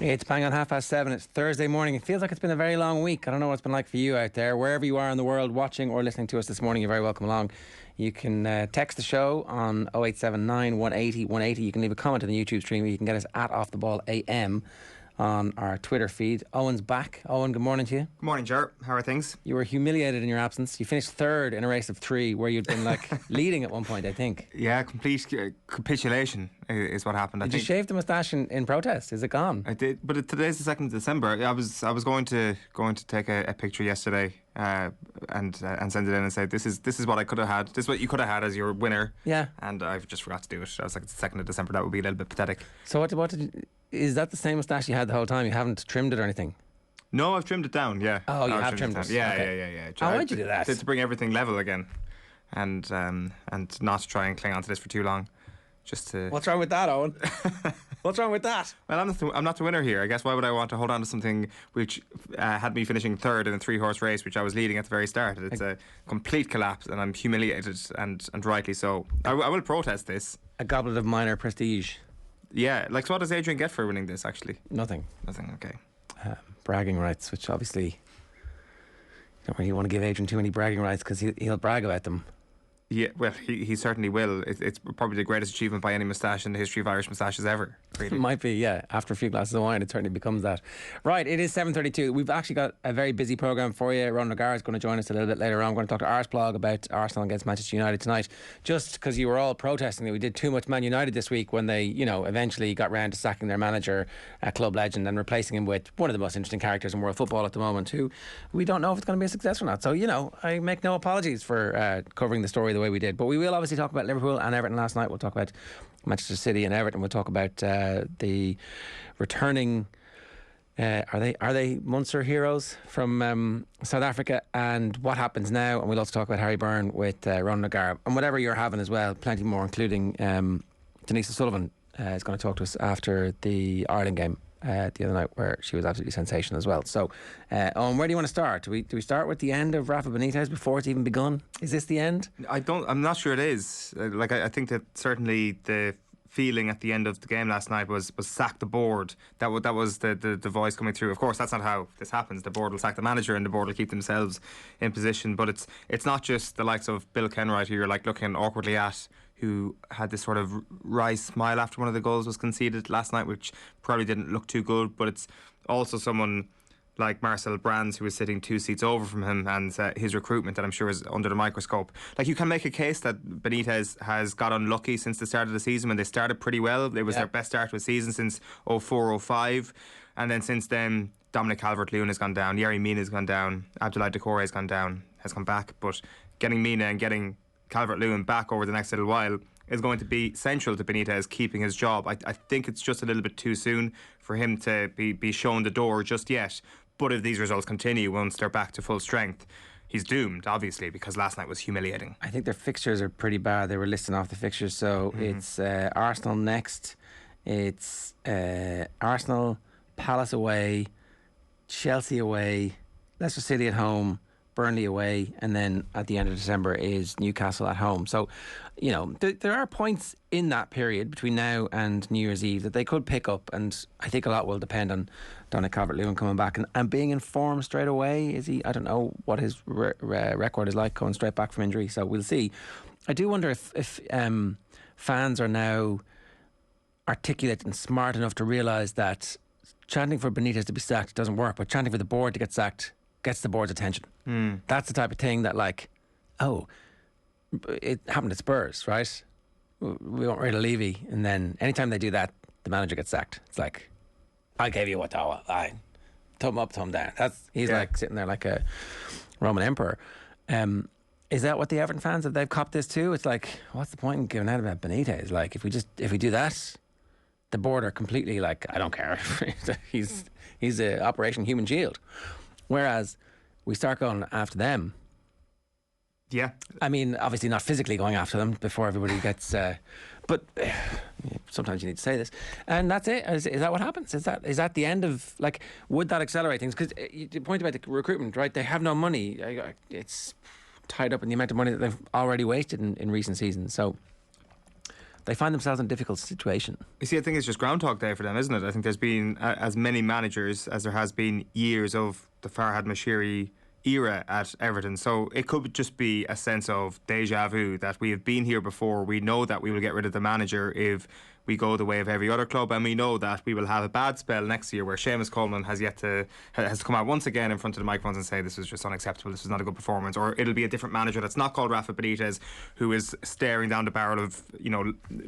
It's bang on 7:30. It's Thursday morning. It feels like it's been a very long week. I don't know what it's been like for you out there. Wherever you are in the world watching or listening to us this morning, you're very welcome along. You can text the show on 0879 180 180. You can leave a comment on the YouTube stream. You can get us at Off The Ball AM on our Twitter feed. Owen's back. Owen, good morning to you. Good morning, Ger. How are things? You were humiliated in your absence. You finished third in a race of three where you'd been leading at one point, I think. Yeah, complete capitulation is what happened. Did you shave the moustache in protest? Is it gone? I did, but today's the 2nd of December. I was going to take a picture yesterday and send it in and say this is what I could have had. This is what you could have had as your winner. Yeah. And I just forgot to do it. I was like, it's the 2nd of December. That would be a little bit pathetic. So what did you, is that the same moustache you had the whole time? You haven't trimmed it or anything? No, I've trimmed it down. Yeah. Oh, you have trimmed it. Yeah, okay. yeah. How would you do that? To bring everything level again, and not try and cling on to this for too long. Just to. What's wrong with that, Owen? What's wrong with that? Well, I'm not the winner here. I guess why would I want to hold on to something which had me finishing third in a 3-horse race, which I was leading at the very start? It's a complete collapse, and I'm humiliated, and rightly so. I will protest this. A goblet of minor prestige. Yeah, so what does Adrian get for winning this? Actually, Nothing. Okay. Bragging rights, which obviously you don't really want to give Adrian too many bragging rights because he'll brag about them. Yeah, well, he certainly will. It's probably the greatest achievement by any moustache in the history of Irish moustaches ever. Really. It might be, yeah. After a few glasses of wine, it certainly becomes that. Right, it is 7:32. We've actually got a very busy programme for you. Ron Lagarde is going to join us a little bit later on. We're going to talk to Arsblog about Arsenal against Manchester United tonight. Just because you were all protesting that we did too much Man United this week when they, eventually got round to sacking their manager, a club legend, and replacing him with one of the most interesting characters in world football at the moment, who we don't know if it's going to be a success or not. So, I make no apologies for covering the story the way we did. But we will obviously talk about Liverpool and Everton last night. We'll talk about Manchester City and Everton. We'll talk about the returning are they Munster heroes from South Africa and what happens now, and we'll also talk about Harry Byrne with Ron Lagarde and whatever you're having as well, plenty more, including Denise O'Sullivan is going to talk to us after the Ireland game the other night, where she was absolutely sensational as well. So Owen, where do you want to start? Do we start with the end of Rafa Benitez before it's even begun? Is this the end? I'm not sure it is. I think that certainly the feeling at the end of the game last night was sack the board. That was the voice coming through. Of course, that's not how this happens. The board will sack the manager and the board will keep themselves in position. But it's not just the likes of Bill Kenwright who you're looking awkwardly at, who had this sort of wry smile after one of the goals was conceded last night, which probably didn't look too good. But it's also someone like Marcel Brands, who was sitting 2 seats over from him, and his recruitment that I'm sure is under the microscope. You can make a case that Benitez has got unlucky since the start of the season when they started pretty well. It was their best start to a season since 04-05, and then since then Dominic Calvert-Lewin has gone down, Yerry Mina has gone down, Abdoulaye Doucouré has gone down, has come back. But getting Mina and getting Calvert-Lewin back over the next little while is going to be central to Benitez keeping his job. I think it's just a little bit too soon for him to be shown the door just yet. But if these results continue once they're back to full strength, he's doomed, obviously, because last night was humiliating. I think their fixtures are pretty bad. They were listing off the fixtures. So it's Arsenal next. It's Arsenal, Palace away, Chelsea away, Leicester City at home, Burnley away, and then at the end of December is Newcastle at home. So, there are points in that period between now and New Year's Eve that they could pick up, and I think a lot will depend on Dominic Calvert-Lewin coming back and being in form straight away. Is he? I don't know what his record is like going straight back from injury, so we'll see. I do wonder if fans are now articulate and smart enough to realise that chanting for Benitez to be sacked doesn't work, but chanting for the board to get sacked gets the board's attention. That's the type of thing that it happened at Spurs, right? We want rid of Levy, and then anytime they do that, the manager gets sacked. It's like, I gave you what I thumb up, thumb down. He's sitting there like a Roman emperor. Is that what the Everton fans they've copped this too? It's like, what's the point in giving out about Benitez? If we do that, the board are completely I don't care. he's a Operation Human Shield. Whereas we start going after them. Yeah. I mean, obviously not physically going after them before everybody gets... but sometimes you need to say this. And that's it. Is that what happens? Is that the end of... would that accelerate things? Because you point about the recruitment, right? They have no money. It's tied up in the amount of money that they've already wasted in recent seasons. So they find themselves in a difficult situation. You see, I think it's just Groundhog Day for them, isn't it? I think there's been as many managers as there has been years of the Farhad Mashiri era at Everton. So it could just be a sense of deja vu that we have been here before. We know that we will get rid of the manager if we go the way of every other club, and we know that we will have a bad spell next year where Seamus Coleman has to come out once again in front of the microphones and say this was just unacceptable, this was not a good performance, or it'll be a different manager that's not called Rafa Benitez who is staring down the barrel of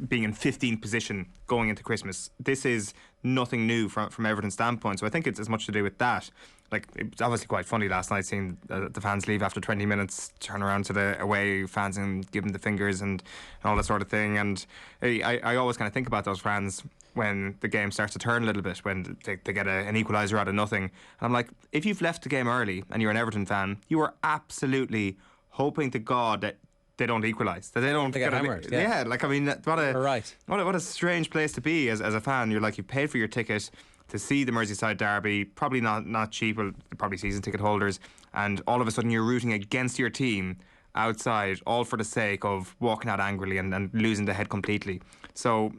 being in 15th position going into Christmas. This is nothing new from Everton's standpoint, so I think it's as much to do with that. Like, it was obviously quite funny last night seeing the fans leave after 20 minutes, turn around to the away fans and give them the fingers and all that sort of thing. And I always kind of think about those fans when the game starts to turn a little bit, when they get an equaliser out of nothing. And I'm like, if you've left the game early and you're an Everton fan, you are absolutely hoping to God that they don't equalise, that they don't get hammered. Yeah, like, I mean, what a strange place to be as a fan. You're like, you've paid for your ticket to see the Merseyside derby, probably not cheap, well, probably season ticket holders, and all of a sudden you're rooting against your team outside, all for the sake of walking out angrily and losing the head completely. So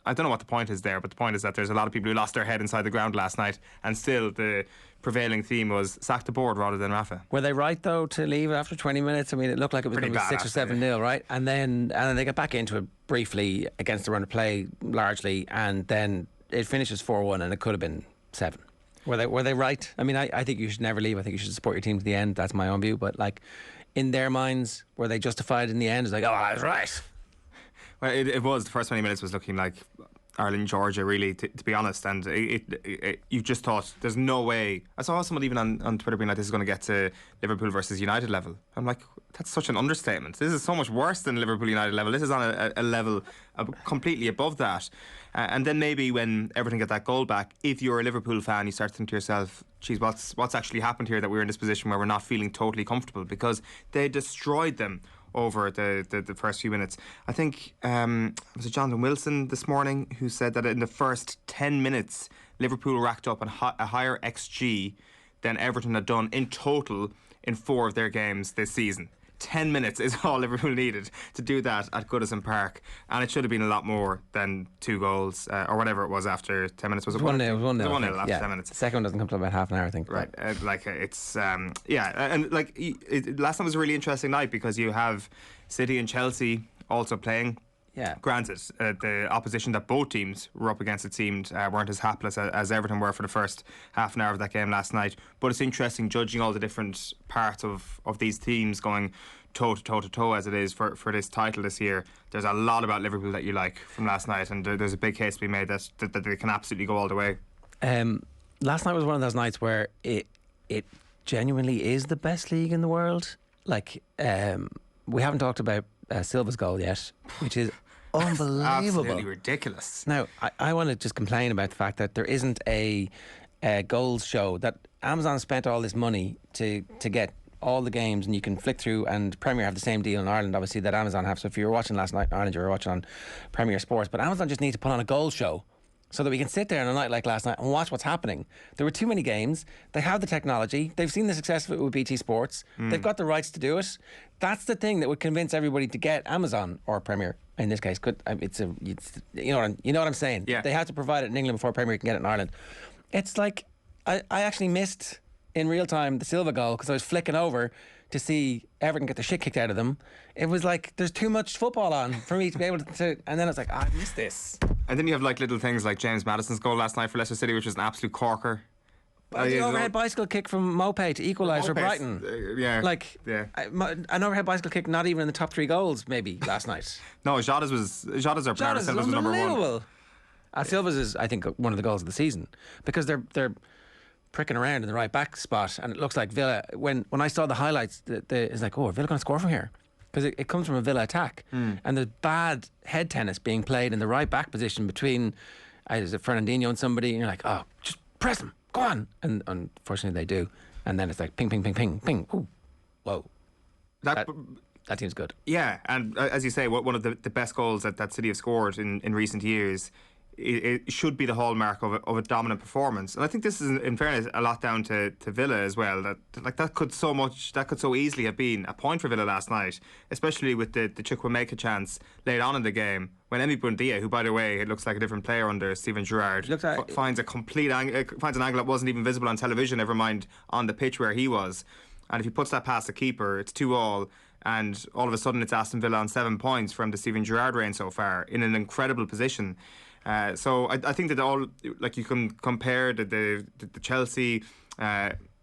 I don't know what the point is there, but the point is that there's a lot of people who lost their head inside the ground last night, and still the prevailing theme was sack the board rather than Rafa. Were they right though to leave after 20 minutes? I mean, it looked like it was going to be 6 or 7-0, right? And then they got back into it briefly against the run of play largely, and then it finishes 4-1 and it could have been 7. Were they right? I mean, I think you should never leave. I think you should support your team to the end. That's my own view. But like, in their minds, were they justified in the end? It's like, oh, I was right. Well, it was. The first 20 minutes was looking like Ireland, Georgia, really, to be honest. And you just thought, there's no way. I saw someone even on Twitter being like, this is going to get to Liverpool versus United level. I'm like, that's such an understatement. This is so much worse than Liverpool United level. This is on a level completely above that. And then maybe when Everton get that goal back, if you're a Liverpool fan, you start to think to yourself, geez, what's actually happened here that we're in this position where we're not feeling totally comfortable, because they destroyed them over the first few minutes. I think was it Jonathan Wilson this morning who said that in the first 10 minutes Liverpool racked up a higher XG than Everton had done in total in 4 of their games this season. 10 minutes is all Liverpool needed to do that at Goodison Park, and it should have been a lot more than 2 goals or whatever it was after 10 minutes. Was it 1-0? It was 1-0 after 10 minutes. The second one doesn't come to about half an hour, I think. Right, it's and like last night was a really interesting night because you have City and Chelsea also playing. Yeah. Granted, the opposition that both teams were up against, it seemed, weren't as hapless as Everton were for the first half an hour of that game last night. But it's interesting judging all the different parts of these teams going toe to toe as it is for this title this year. There's a lot about Liverpool that you like from last night, and there's a big case to be made that they can absolutely go all the way. Last night was one of those nights where it genuinely is the best league in the world. Like, we haven't talked about Silva's goal yet, which is unbelievable. Absolutely ridiculous. Now, I want to just complain about the fact that there isn't a goals show, that Amazon spent all this money to get all the games, and you can flick through, and Premier have the same deal in Ireland, obviously, that Amazon have. So if you were watching last night in Ireland, you were watching on Premier Sports. But Amazon just need to put on a goals show so that we can sit there on a night like last night and watch what's happening. There were too many games. They have the technology. They've seen the success of it with BT Sports. They've got the rights to do it. That's the thing that would convince everybody to get Amazon or Premier. In this case, you know what I'm saying. Yeah. They have to provide it in England before Premier can get it in Ireland. It's like I actually missed in real time the Silva goal because I was flicking over to see Everton get the shit kicked out of them. It was like there's too much football on for me to be able to and then it's like, I missed this. And then you have like little things like James Maddison's goal last night for Leicester City, which was an absolute corker. The overhead bicycle kick from Mopé to equalise for Brighton. An overhead bicycle kick not even in the top 3 goals maybe last night. No, Jota's our player. Silva's was number 1. Silva's is, I think, one of the goals of the season because they're pricking around in the right back spot, and it looks like Villa. When I saw the highlights, it's like, oh, are Villa going to score from here? Because it comes from a Villa attack, and there's bad head tennis being played in the right back position between is it Fernandinho and somebody, and you're like, oh, just press him, go on, and unfortunately they do, and then it's like ping, ping, ping, ping, ping, ooh, whoa, that team's good. Yeah, and as you say, one of the best goals that City have scored in recent years it should be the hallmark of a dominant performance. And I think this is, in fairness, a lot down to Villa as well. That could so easily have been a point for Villa last night, especially with the Chukwuemeka chance late on in the game when Emi Buendia, who by the way it looks like a different player under Steven Gerrard, finds an angle that wasn't even visible on television, never mind on the pitch where he was. And if he puts that past the keeper, it's 2-2. And all of a sudden it's Aston Villa on 7 points from the Steven Gerrard reign so far, in an incredible position. So I think that all, like, you can compare the Chelsea,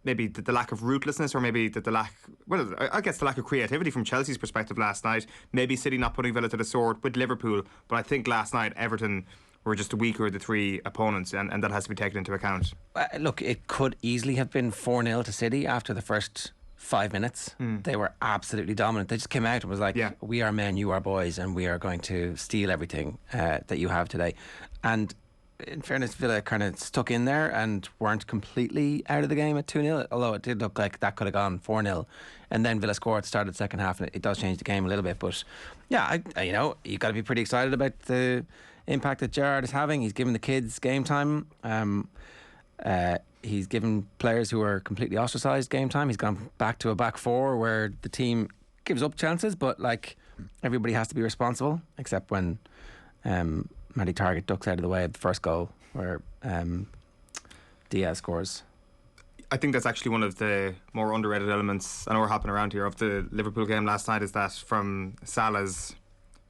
maybe the lack of ruthlessness, or maybe the lack, well, I guess the lack of creativity from Chelsea's perspective last night. Maybe City not putting Villa to the sword with Liverpool, but I think last night Everton were just the weaker of the three opponents, and that has to be taken into account. Look, it could easily have been 4-0 to City after the first 5 minutes. They were absolutely dominant. They just came out and was like, we are men, you are boys, and we are going to steal everything that you have today. And in fairness, Villa kind of stuck in there and weren't completely out of the game at 2-0, although it did look like that could have gone 4-0. And then Villa scored, started the second half, and it does change the game a little bit. But yeah, you've got to be pretty excited about the impact that Gerrard is having. He's giving the kids game time. He's given players who are completely ostracised game time. He's gone back to a back four where the team gives up chances, but like, everybody has to be responsible, except when Matty Targett ducks out of the way of the first goal where Diaz scores. I think that's actually one of the more underrated elements, I know we're hopping around here, of the Liverpool game last night, is that from Salah's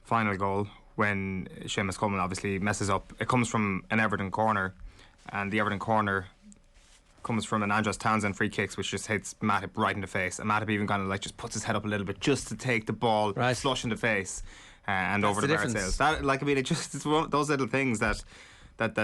final goal, when Seamus Coleman obviously messes up, it comes from an Everton corner, and the Everton corner comes from an Andros Townsend free kicks, which just hits Matip right in the face, and Matip even kind of like just puts his head up a little bit just to take the ball flush in the face and that's over the bar sails. That, like, I mean, it's one of those little things that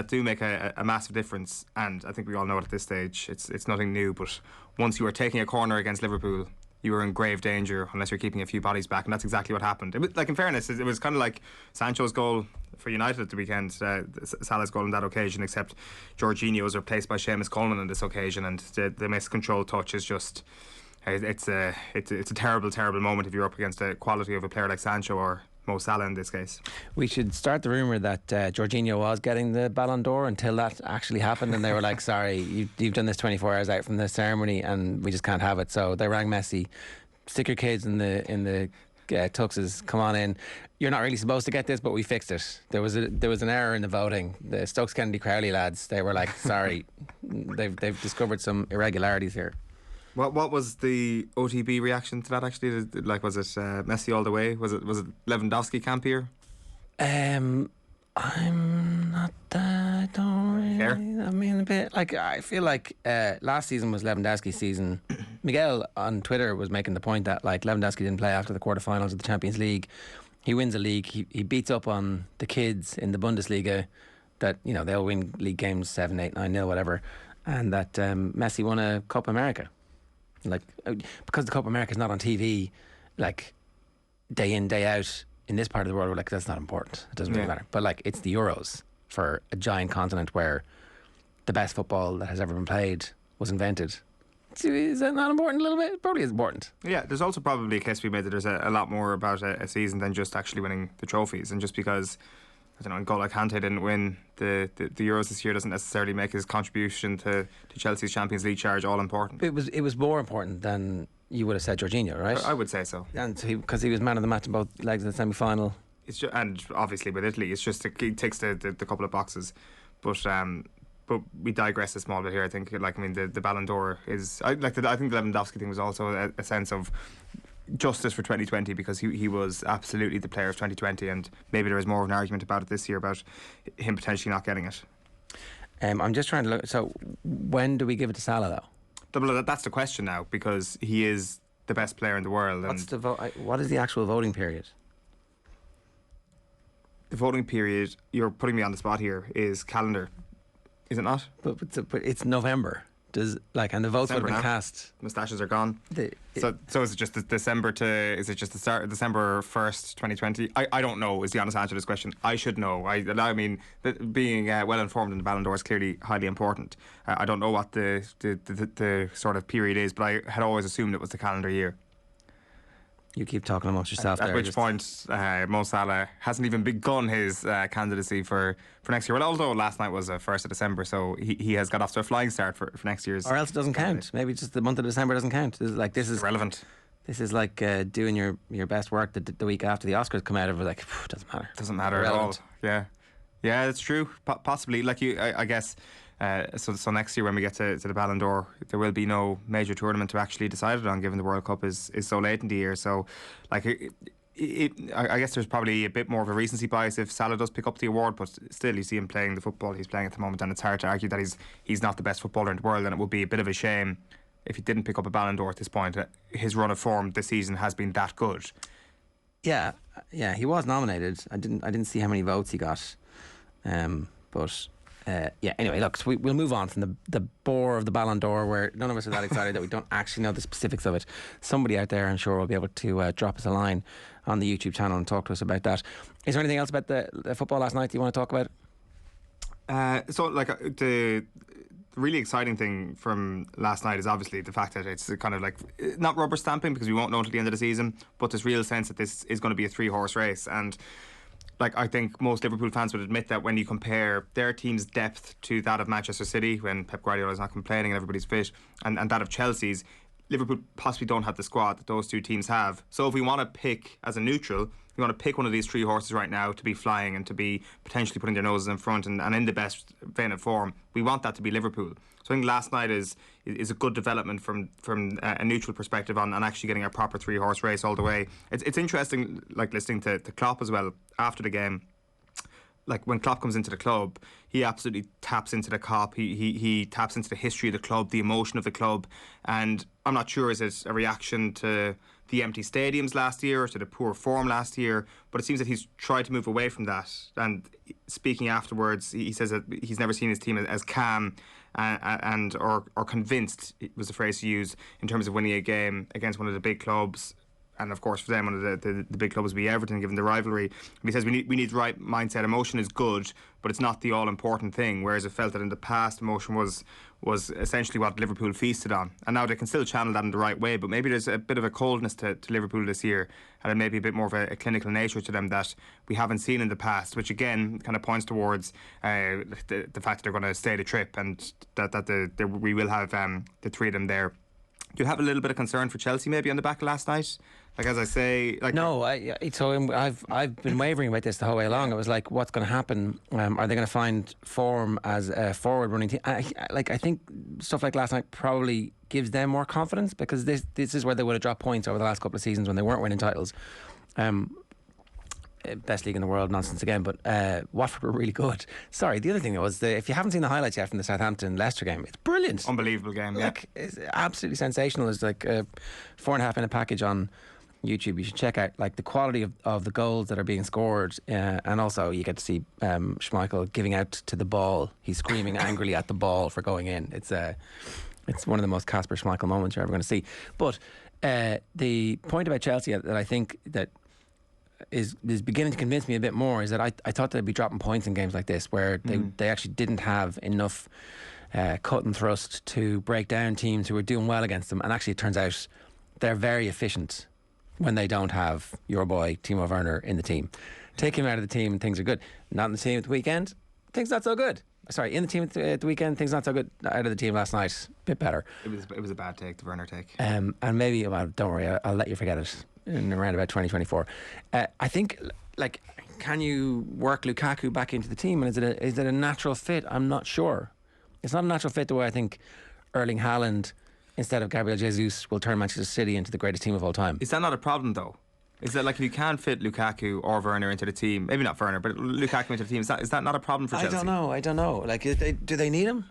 do make a massive difference. And I think we all know it at this stage. It's nothing new, but once you are taking a corner against Liverpool, you are in grave danger unless you're keeping a few bodies back, and that's exactly what happened. It was, like, in fairness, it was kind of like Sancho's goal for United at the weekend, Salah's goal on that occasion, except Jorginho was replaced by Seamus Coleman on this occasion, and the miscontrolled touch is just, it's a terrible moment if you're up against the quality of a player like Sancho or Mo Salah in this case. We should start the rumour that Jorginho was getting the Ballon d'Or until that actually happened, and they were like, sorry, you've done this 24 hours out from the ceremony and we just can't have it. So they rang Messi, stick your kids in the tuxes, come on in. You're not really supposed to get this, but we fixed it. There was an error in the voting. The Stokes Kennedy Crowley lads, they were like, sorry, they've discovered some irregularities here. What was the OTB reaction to that, actually? Like, was it Messi all the way? Was it Lewandowski camp here? I'm not that. I don't really care. I mean, a bit like, I feel like last season was Lewandowski's season. Miguel on Twitter was making the point that, like, Lewandowski didn't play after the quarterfinals of the Champions League. He wins a league. He beats up on the kids in the Bundesliga that, you know, they'll win league games 7-8, 9-0, whatever, and that Messi won a Copa America. Like, because the Copa America is not on TV, like, day in, day out in this part of the world, we're like, that's not important. It doesn't really matter. But, like, it's the Euros for a giant continent where the best football that has ever been played was invented. Is that not important a little bit? It probably is important. Yeah, there's also probably a case to be made that there's a lot more about a season than just actually winning the trophies. And just because, I don't know, N'Golo Kante didn't win the Euros this year doesn't necessarily make his contribution to Chelsea's Champions League charge all important. It was more important than you would have said Jorginho, right? I would say so. And because he was man of the match in both legs in the semi-final. And obviously with Italy, it's just he ticks the couple of boxes. But we digress a small bit here. I think, like, I mean, the Ballon d'Or is, I think the Lewandowski thing was also a sense of justice for 2020, because he was absolutely the player of 2020, and maybe there is more of an argument about it this year about him potentially not getting it. I'm just trying to look. So when do we give it to Salah, though? That's the question now, because he is the best player in the world. What is the actual voting period? The voting period, you're putting me on the spot here, is calendar. Is it not? But it's November. And the votes would have been cast. Moustaches are gone. So is it just December the start of December 1st, 2020? I don't know is the honest answer to this question. I should know. I mean, being well informed in the Ballon d'Or is clearly highly important. I don't know what the sort of period is, but I had always assumed it was the calendar year. You keep talking amongst yourself At there. which point, Mo Salah hasn't even begun his candidacy for next year. Well, although last night was 1st of December, so he has got off to a flying start for next year's. Or else it doesn't count. Maybe just the month of December doesn't count. This is irrelevant. This is like doing your best work the week after the Oscars come out. It was like, doesn't matter. Doesn't matter irrelevant at all. Yeah, that's true. Possibly, like I guess. So next year when we get to the Ballon d'Or, there will be no major tournament to actually decide it on, given the World Cup is so late in the year. So, like, I guess there's probably a bit more of a recency bias if Salah does pick up the award, but still you see him playing the football he's playing at the moment, and it's hard to argue that he's not the best footballer in the world, and it would be a bit of a shame if he didn't pick up a Ballon d'Or at this point. His run of form this season has been that good. Yeah, he was nominated. I didn't see how many votes he got, but. Anyway, look, so we'll move on from the bore of the Ballon d'Or, where none of us are that excited that we don't actually know the specifics of it. Somebody out there, I'm sure, will be able to drop us a line on the YouTube channel and talk to us about that. Is there anything else about the football last night you want to talk about? The really exciting thing from last night is obviously the fact that it's kind of like not rubber stamping, because we won't know until the end of the season, but there's real sense that this is going to be a 3-horse race. And like, I think most Liverpool fans would admit that when you compare their team's depth to that of Manchester City, when Pep Guardiola is not complaining and everybody's fit, and that of Chelsea's, Liverpool possibly don't have the squad that those two teams have. So if we want to pick, as a neutral, we want to pick one of these 3 horses right now to be flying and to be potentially putting their noses in front and in the best vein of form, we want that to be Liverpool. So I think last night is a good development from a neutral perspective on actually getting a proper 3-horse race all the way. It's interesting, like, listening to Klopp as well after the game. Like, when Klopp comes into the club, he absolutely taps into the Kop. He taps into the history of the club, the emotion of the club. And I'm not sure, is it a reaction to the empty stadiums last year or to the poor form last year, but it seems that he's tried to move away from that. And speaking afterwards, he says that he's never seen his team as calm or convinced, was the phrase he used, in terms of winning a game against one of the big clubs. And of course, for them, one of the big clubs would be Everton, given the rivalry. And he says we need the right mindset. Emotion is good, but it's not the all-important thing. Whereas it felt that in the past, emotion was essentially what Liverpool feasted on. And now they can still channel that in the right way, but maybe there's a bit of a coldness to Liverpool this year, and maybe a bit more of a clinical nature to them that we haven't seen in the past, which again kind of points towards the fact that they're going to stay the trip, and that we will have the 3 of them there. Do you have a little bit of concern for Chelsea maybe on the back of last night? Like, as I say, like, no, I've been wavering about this the whole way along. It was like, what's going to happen? Are they going to find form as a forward running team? I think stuff like last night probably gives them more confidence, because this is where they would have dropped points over the last couple of seasons when they weren't winning titles. Best league in the world nonsense again, but Watford were really good. Sorry, the other thing was, if you haven't seen the highlights yet from the Southampton-Leicester game, it's brilliant. Unbelievable game, yeah. Like, it's absolutely sensational. It's like a 4.5 minute package on YouTube. You should check out, like, the quality of the goals that are being scored, and also you get to see Schmeichel giving out to the ball. He's screaming angrily at the ball for going in. It's one of the most Kasper Schmeichel moments you're ever going to see. But the point about Chelsea that I think that is beginning to convince me a bit more is that I thought they'd be dropping points in games like this, where they actually didn't have enough cut and thrust to break down teams who were doing well against them. And actually, it turns out they're very efficient when they don't have your boy Timo Werner in the team. Take him out of the team and things are good. Not in the team at the weekend, things not so good. Sorry, in the team at the weekend, things not so good. Out of the team last night, a bit better. It was a bad take, the Werner take. And maybe, well, don't worry, I'll let you forget it in around about 2024. I think, like, can you work Lukaku back into the team, and is it a natural fit? I'm not sure. It's not a natural fit the way I think Erling Haaland instead of Gabriel Jesus will turn Manchester City into the greatest team of all time. Is that not a problem though? Is that, like, if you can fit Lukaku or Werner into the team, maybe not Werner, but Lukaku into the team, is that not a problem for Chelsea? I don't know. Like, do they need him?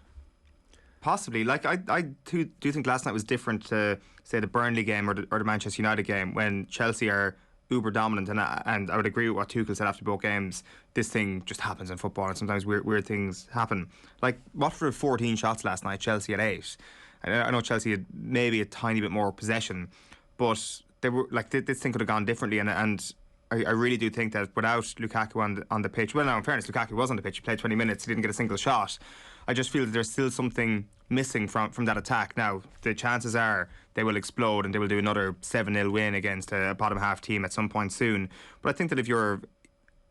Possibly. Like, I do think last night was different to, say, the Burnley game or the Manchester United game, when Chelsea are uber dominant, and I would agree with what Tuchel said after both games. This thing just happens in football, and sometimes weird things happen. Like, Watford had 14 shots last night, Chelsea had 8. I know Chelsea had maybe a tiny bit more possession, but they were like, this thing could have gone differently, and I really do think that without Lukaku on the pitch, well, now in fairness, Lukaku was on the pitch, he played 20 minutes, he didn't get a single shot. I just feel that there's still something missing from that attack. Now, the chances are they will explode and they will do another 7-0 win against a bottom half team at some point soon. But I think that if you're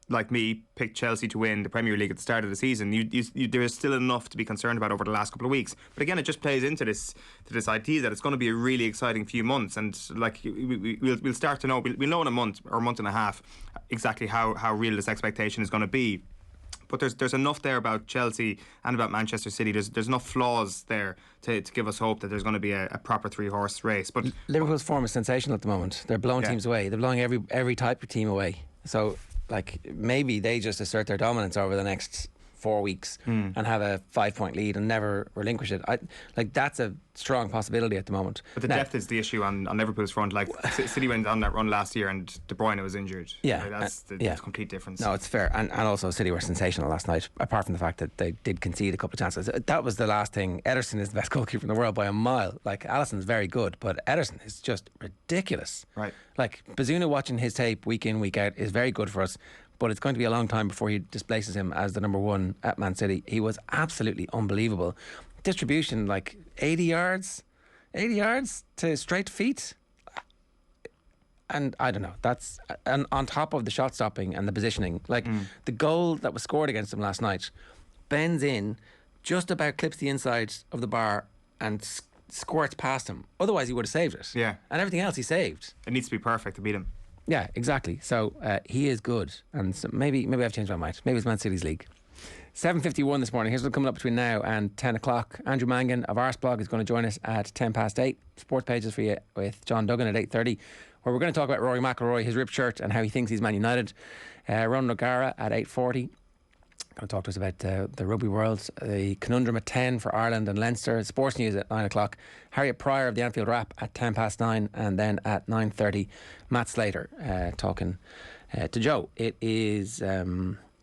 like me, picked Chelsea to win the Premier League at the start of the season, there is still enough to be concerned about over the last couple of weeks. But again, it just plays into this idea that it's going to be a really exciting few months, and like we'll start to know. We'll know in a month or a month and a half exactly how real this expectation is going to be. But there's enough there about Chelsea and about Manchester City. There's enough flaws there to give us hope that there's going to be a proper 3-horse race. But Liverpool's form is sensational at the moment. They're blowing teams away. They're blowing every type of team away. So, like, maybe they just assert their dominance over the next 4 weeks and have a 5-point lead and never relinquish it. That's a strong possibility at the moment. But the depth is the issue on Liverpool's front. Like, City went on that run last year and De Bruyne was injured. Yeah, that's the complete difference. No, it's fair. And also City were sensational last night, apart from the fact that they did concede a couple of chances. That was the last thing. Ederson is the best goalkeeper in the world by a mile. Like, Alisson's very good, but Ederson is just ridiculous. Right. Like, Bazuna watching his tape week in, week out is very good for us, but it's going to be a long time before he displaces him as the number one at Man City. He was absolutely unbelievable. Distribution, like 80 yards to straight feet. And I don't know, that's on top of the shot stopping and the positioning. Like the goal that was scored against him last night, bends in, just about clips the inside of the bar and squirts past him. Otherwise he would have saved it. Yeah. And everything else he saved. It needs to be perfect to beat him. Yeah, exactly. So he is good, and so maybe I've changed my mind. Maybe it's Man City's league. 7:51 this morning. Here's what's coming up between now and 10 o'clock. Andrew Mangan of Arseblog is going to join us at 8:10. Sports pages for you with John Duggan at 8:30, where we're going to talk about Rory McIlroy, his ripped shirt, and how he thinks he's Man United. Ronan O'Gara at 8:40. Going to talk to us about the rugby world, the conundrum at 10 for Ireland and Leinster. Sports news at 9 o'clock. Harriet Pryor of the Anfield Wrap at 9:10, and then at 9:30, Matt Slater talking to Joe. It is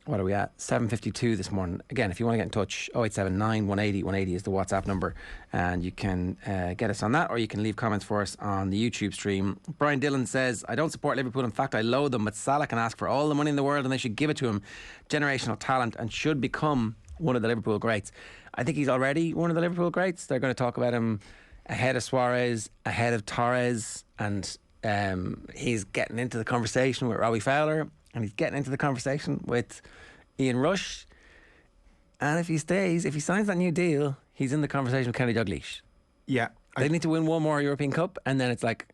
what are we at? 7:52 this morning. Again, if you want to get in touch, 0879 180 180 is the WhatsApp number, and you can get us on that, or you can leave comments for us on the YouTube stream. Brian Dillon says, I don't support Liverpool. In fact, I loathe them, but Salah can ask for all the money in the world and they should give it to him. Generational talent, and should become one of the Liverpool greats. I think he's already one of the Liverpool greats. They're going to talk about him ahead of Suarez, ahead of Torres, and he's getting into the conversation with Robbie Fowler, and he's getting into the conversation with Ian Rush. And if he signs that new deal, he's in the conversation with Kenny Dalglish. Yeah. They need to win one more European Cup, and then it's like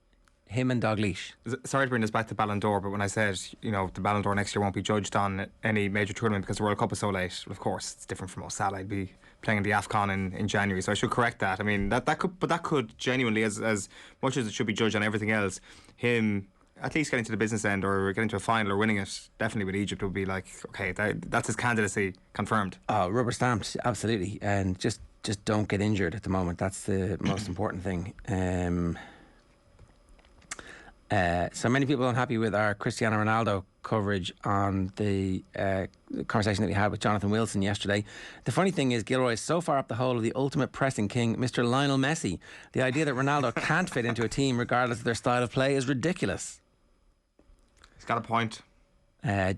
him and Dalglish. Sorry to bring this back to Ballon d'Or, but when I said, the Ballon d'Or next year won't be judged on any major tournament because the World Cup is so late, well, of course, it's different from Mo Salah. I'd be playing in the AFCON in January, so I should correct that. I mean, that could genuinely, as much as it should be judged on everything else, him at least getting to the business end or getting to a final or winning it, definitely with Egypt, would be like, okay, that's his candidacy confirmed. Oh, rubber stamped, absolutely. And just don't get injured at the moment. That's the most important thing. So many people unhappy with our Cristiano Ronaldo coverage on the conversation that we had with Jonathan Wilson yesterday. The funny thing is, Gilroy is so far up the hole of the ultimate pressing king, Mr. Lionel Messi. The idea that Ronaldo can't fit into a team regardless of their style of play is ridiculous. He's got a point.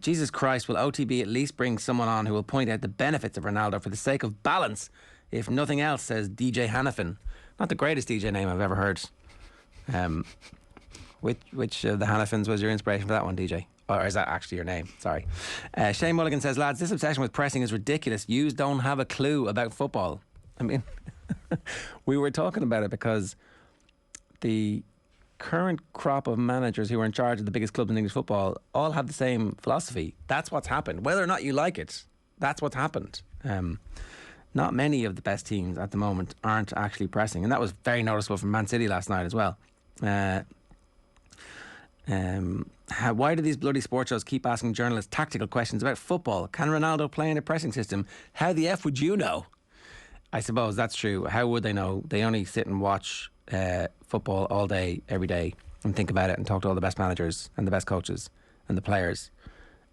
Jesus Christ, will OTB at least bring someone on who will point out the benefits of Ronaldo for the sake of balance, if nothing else, says DJ Hannafin. Not the greatest DJ name I've ever heard. Which of the Hannafins was your inspiration for that one, DJ? Or is that actually your name? Sorry. Shane Mulligan says, lads, this obsession with pressing is ridiculous. Yous don't have a clue about football. I mean, we were talking about it because the current crop of managers who are in charge of the biggest clubs in English football all have the same philosophy. That's what's happened. Whether or not you like it, that's what's happened. Not many of the best teams at the moment aren't actually pressing, and that was very noticeable from Man City last night as well. Why do these bloody sports shows keep asking journalists tactical questions about football? Can Ronaldo play in a pressing system? How the F would you know? I suppose that's true. How would they know? They only sit and watch football all day, every day, and think about it and talk to all the best managers and the best coaches and the players,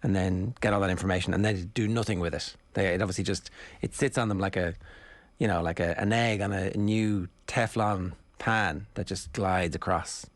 and then get all that information and then do nothing with it. It obviously just, it sits on them like an egg on a new Teflon pan that just glides across.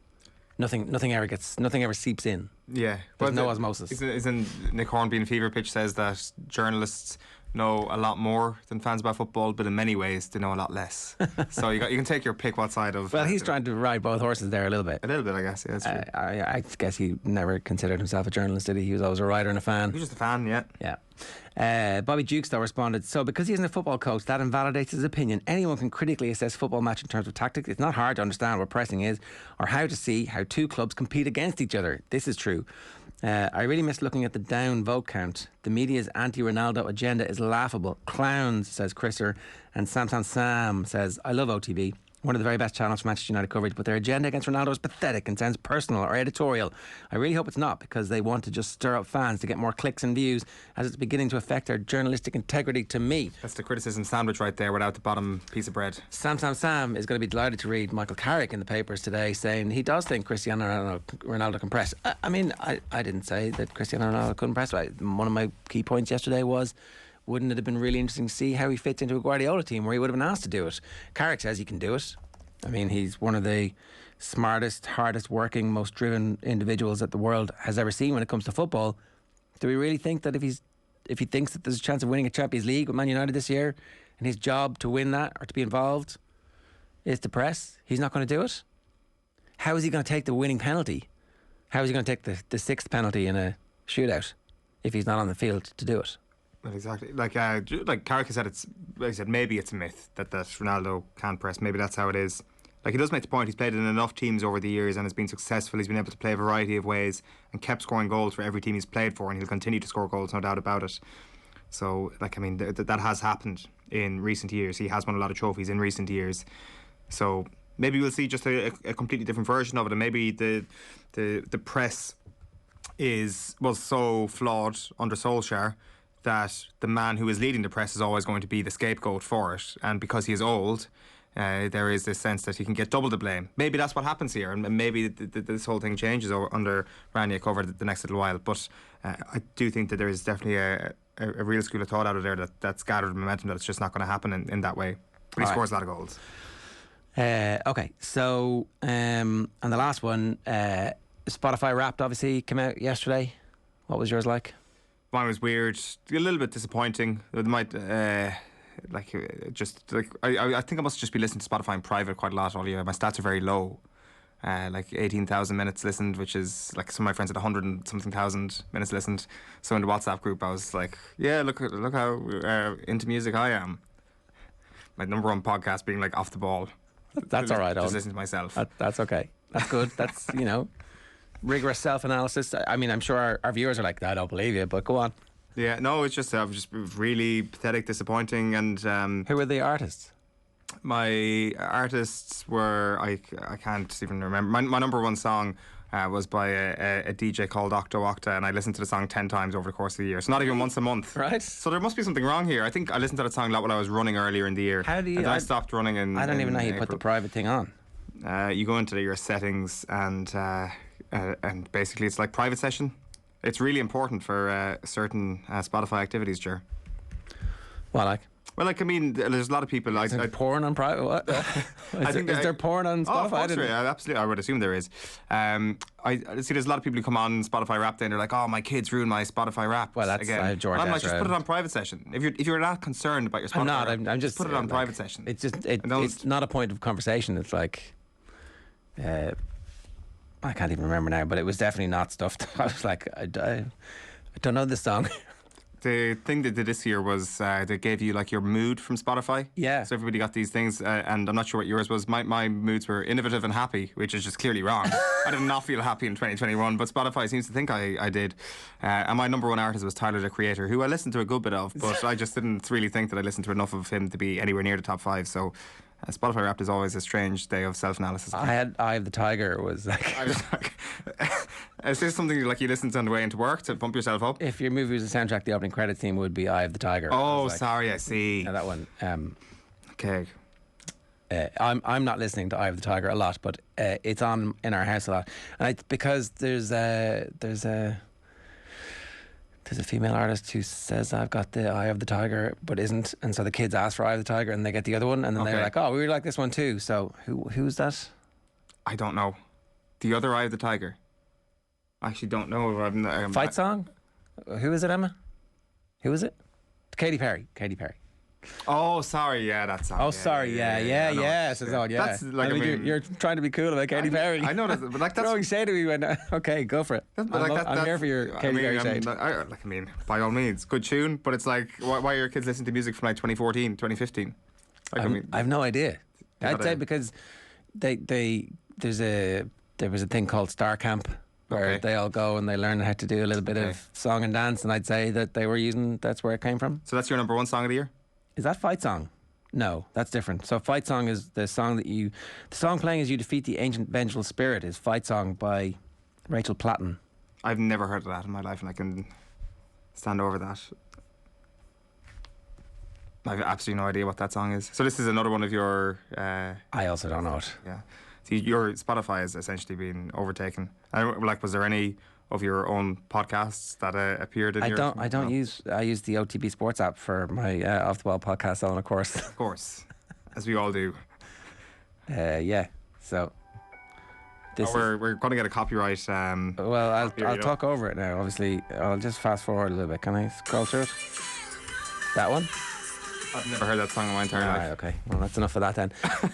Nothing ever seeps in. Yeah, there's no osmosis. Isn't Nick Hornby in Fever Pitch says that journalists know a lot more than fans about football, but in many ways they know a lot less. So you can take your pick what side of. Well, he's trying to ride both horses there a little bit. A little bit, I guess. Yeah, that's true. I guess he never considered himself a journalist, did he? He was always a writer and a fan. He was just a fan, yeah. Yeah. Bobby Jukes, though, responded, so because he isn't a football coach, that invalidates his opinion. Anyone can critically assess a football match in terms of tactics. It's not hard to understand what pressing is or how to see how two clubs compete against each other. This is true. I really miss looking at the down vote count. The media's anti-Ronaldo agenda is laughable. Clowns, says Chrisser. And Sam says, I love OTB. One of the very best channels for Manchester United coverage, but their agenda against Ronaldo is pathetic and sounds personal or editorial. I really hope it's not, because they want to just stir up fans to get more clicks and views, as it's beginning to affect their journalistic integrity to me. That's the criticism sandwich right there without the bottom piece of bread. Sam is going to be delighted to read Michael Carrick in the papers today saying he does think Cristiano Ronaldo can press. I mean, I didn't say that Cristiano Ronaldo couldn't press. One of my key points yesterday was, wouldn't it have been really interesting to see how he fits into a Guardiola team where he would have been asked to do it? Carrick says he can do it. I mean, he's one of the smartest, hardest working, most driven individuals that the world has ever seen when it comes to football. Do we really think that if he thinks that there's a chance of winning a Champions League with Man United this year, and his job to win that or to be involved is to press, he's not going to do it? How is he going to take the winning penalty? How is he going to take the sixth penalty in a shootout if he's not on the field to do it? Well, exactly. Like Carrick said, maybe it's a myth that Ronaldo can't press. Maybe that's how it is. Like, he does make the point, he's played in enough teams over the years and has been successful. He's been able to play a variety of ways and kept scoring goals for every team he's played for, and he'll continue to score goals, no doubt about it. So, like, I mean, that has happened in recent years. He has won a lot of trophies in recent years. So maybe we'll see just a completely different version of it, and maybe the press was so flawed under Solskjaer that the man who is leading the press is always going to be the scapegoat for it, and because he is old, there is this sense that he can get double the blame. Maybe that's what happens here, and maybe this whole thing changes under Ranić over the next little while. But I do think that there is definitely a real school of thought out of there that's gathered momentum, that it's just not going to happen in that way. But he scores a lot of goals. Okay, so and the last one, Spotify Wrapped obviously came out yesterday. What was yours like? Mine was weird, a little bit disappointing. It might, I think I must just be listening to Spotify in private quite a lot all year. My stats are very low, like 18,000 minutes listened, which is like some of my friends had 100 and something thousand minutes listened. So in the WhatsApp group, I was like, yeah, look how into music I am. My number one podcast being like Off the Ball. That's all right, just listening to myself. That's okay. That's good. That's, rigorous self-analysis. I mean, I'm sure our viewers are like, I don't believe you, but go on. Yeah, no, it's just really pathetic, disappointing. And who were the artists? My artists were, I can't even remember. My number one song was by a DJ called Octo Octa, and I listened to the song 10 times over the course of the year. So not even once a month. Right. So there must be something wrong here. I think I listened to that song a lot when I was running earlier in the year. How do you? And then I stopped running I don't even know how you put the private thing on. You go into your settings and basically it's like private session. It's really important for certain Spotify activities, Ger. What, like? Well, like, I mean, there's a lot of people. Porn on private? What? Is there porn on Spotify? Oh, absolutely. I would assume there is. I see there's a lot of people who come on Spotify Wrapped and they're like, oh, my kids ruined my Spotify Wrapped. Well, that's again. George. I'm like, just put it on private session. If you're not concerned about your Spotify, I'm just put it on private session. It's just it's not a point of conversation. It's like, I can't even remember now, but it was definitely not stuff that I was like, I don't know this song. The thing they did this year was they gave you like your mood from Spotify. Yeah. So everybody got these things, and I'm not sure what yours was. My moods were innovative and happy, which is just clearly wrong. I did not feel happy in 2021, but Spotify seems to think I did. And my number one artist was Tyler, the Creator, who I listened to a good bit of, but I just didn't really think that I listened to enough of him to be anywhere near the top 5. So Spotify Wrapped is always a strange day of self-analysis. I had Eye of the Tiger was like... I was like... Is this something like you listen to on the way into work to pump yourself up? If your movie was a soundtrack, the opening credits theme would be Eye of the Tiger. Oh, sorry, I see. Yeah, that one. Okay. I'm not listening to Eye of the Tiger a lot, but it's on in our house a lot, and because there's a female artist who says I've got the Eye of the Tiger but isn't, and so the kids ask for Eye of the Tiger and they get the other one, and then they're like, oh, we really like this one too. So who's that? I don't know. The other Eye of the Tiger. I actually don't know. Fight song? Who is it, Emma? Who is it? Katy Perry. Katy Perry. Oh, sorry, yeah, that song. Oh, sorry, yeah. So yeah. That's like, you're trying to be cool about Katy Perry. I know that, but like that's throwing shade at me when okay, go for it. I'm here for your Katy Perry shade. By all means, good tune, but it's like, why are your kids listening to music from like 2014, 2015? Like, I have no idea. I'd say because there was a thing called Star Camp where they all go and they learn how to do a little bit of song and dance, and I'd say that that's where it came from. So that's your number one song of the year? Is that Fight Song? No, that's different. So Fight Song is the song playing as you defeat the ancient vengeful spirit is Fight Song by Rachel Platten. I've never heard of that in my life, and I can stand over that. I have absolutely no idea what that song is. So this is another one of your... I also don't know it. Yeah. See, your Spotify has essentially been overtaken. Was there any of your own podcasts that appeared in your... I use the OTB Sports app for my Off the Ball podcast on, of course. Of course. As we all do. Yeah. So... we're going to get a copyright... well, I'll talk over it now, obviously. I'll just fast forward a little bit. Can I scroll through it? That one? I've never heard that song in my entire life. Right, okay. Well, that's enough of that then.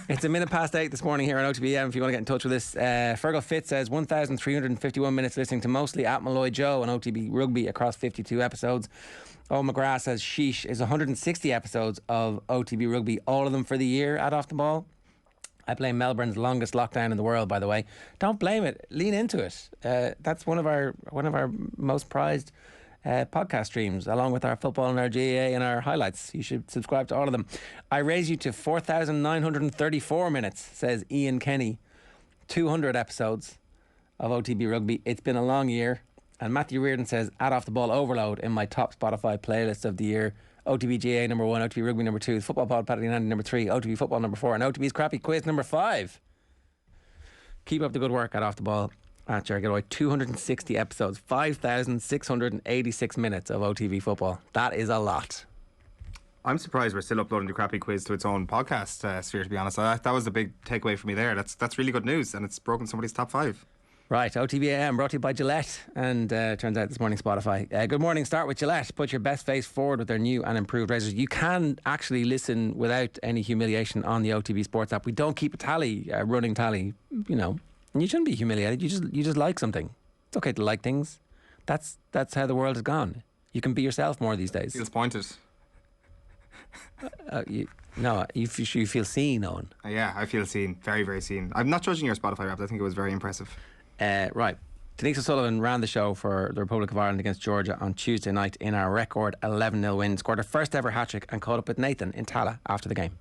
It's 8:01 this morning here on OTB AM. If you want to get in touch with us, Fergal Fitz says 1,351 minutes listening to mostly at Malloy Joe on OTB Rugby across 52 episodes. Owen McGrath says sheesh is 160 episodes of OTB Rugby, all of them for the year at Off the Ball. I blame Melbourne's longest lockdown in the world, by the way. Don't blame it. Lean into it. That's one of our most prized podcast streams, along with our football and our GAA and our highlights. You should subscribe to all of them. I raise you to 4,934 minutes, says Ian Kenny. 200 episodes of OTB Rugby. It's been a long year. And Matthew Reardon says, add Off the Ball overload in my top Spotify playlist of the year. OTB GAA number 1, OTB Rugby number 2, Football Pod Paddy Nandy number 3, OTB Football number 4, and OTB's Crappy Quiz number 5. Keep up the good work at Off the Ball. At Jerry Gilroy, 260 episodes, 5,686 minutes of OTV football. That is a lot. I'm surprised we're still uploading the Crappy Quiz to its own podcast sphere, to be honest. That was the big takeaway for me there. That's really good news, and it's broken somebody's top 5. Right, OTB AM brought to you by Gillette, and turns out this morning Spotify. Good morning, start with Gillette. Put your best face forward with their new and improved razors. You can actually listen without any humiliation on the OTB Sports app. We don't keep a tally, running tally, and you shouldn't be humiliated. You just like something. It's okay to like things. That's how the world has gone. You can be yourself more these days. Feels pointed. You feel seen, Owen. Yeah, I feel seen. Very, very seen. I'm not judging your Spotify rap. I think it was very impressive. Right. Denise O'Sullivan ran the show for the Republic of Ireland against Georgia on Tuesday night in our record 11-0 win. Scored her first ever hat-trick and caught up with Nathan in Tala after the game.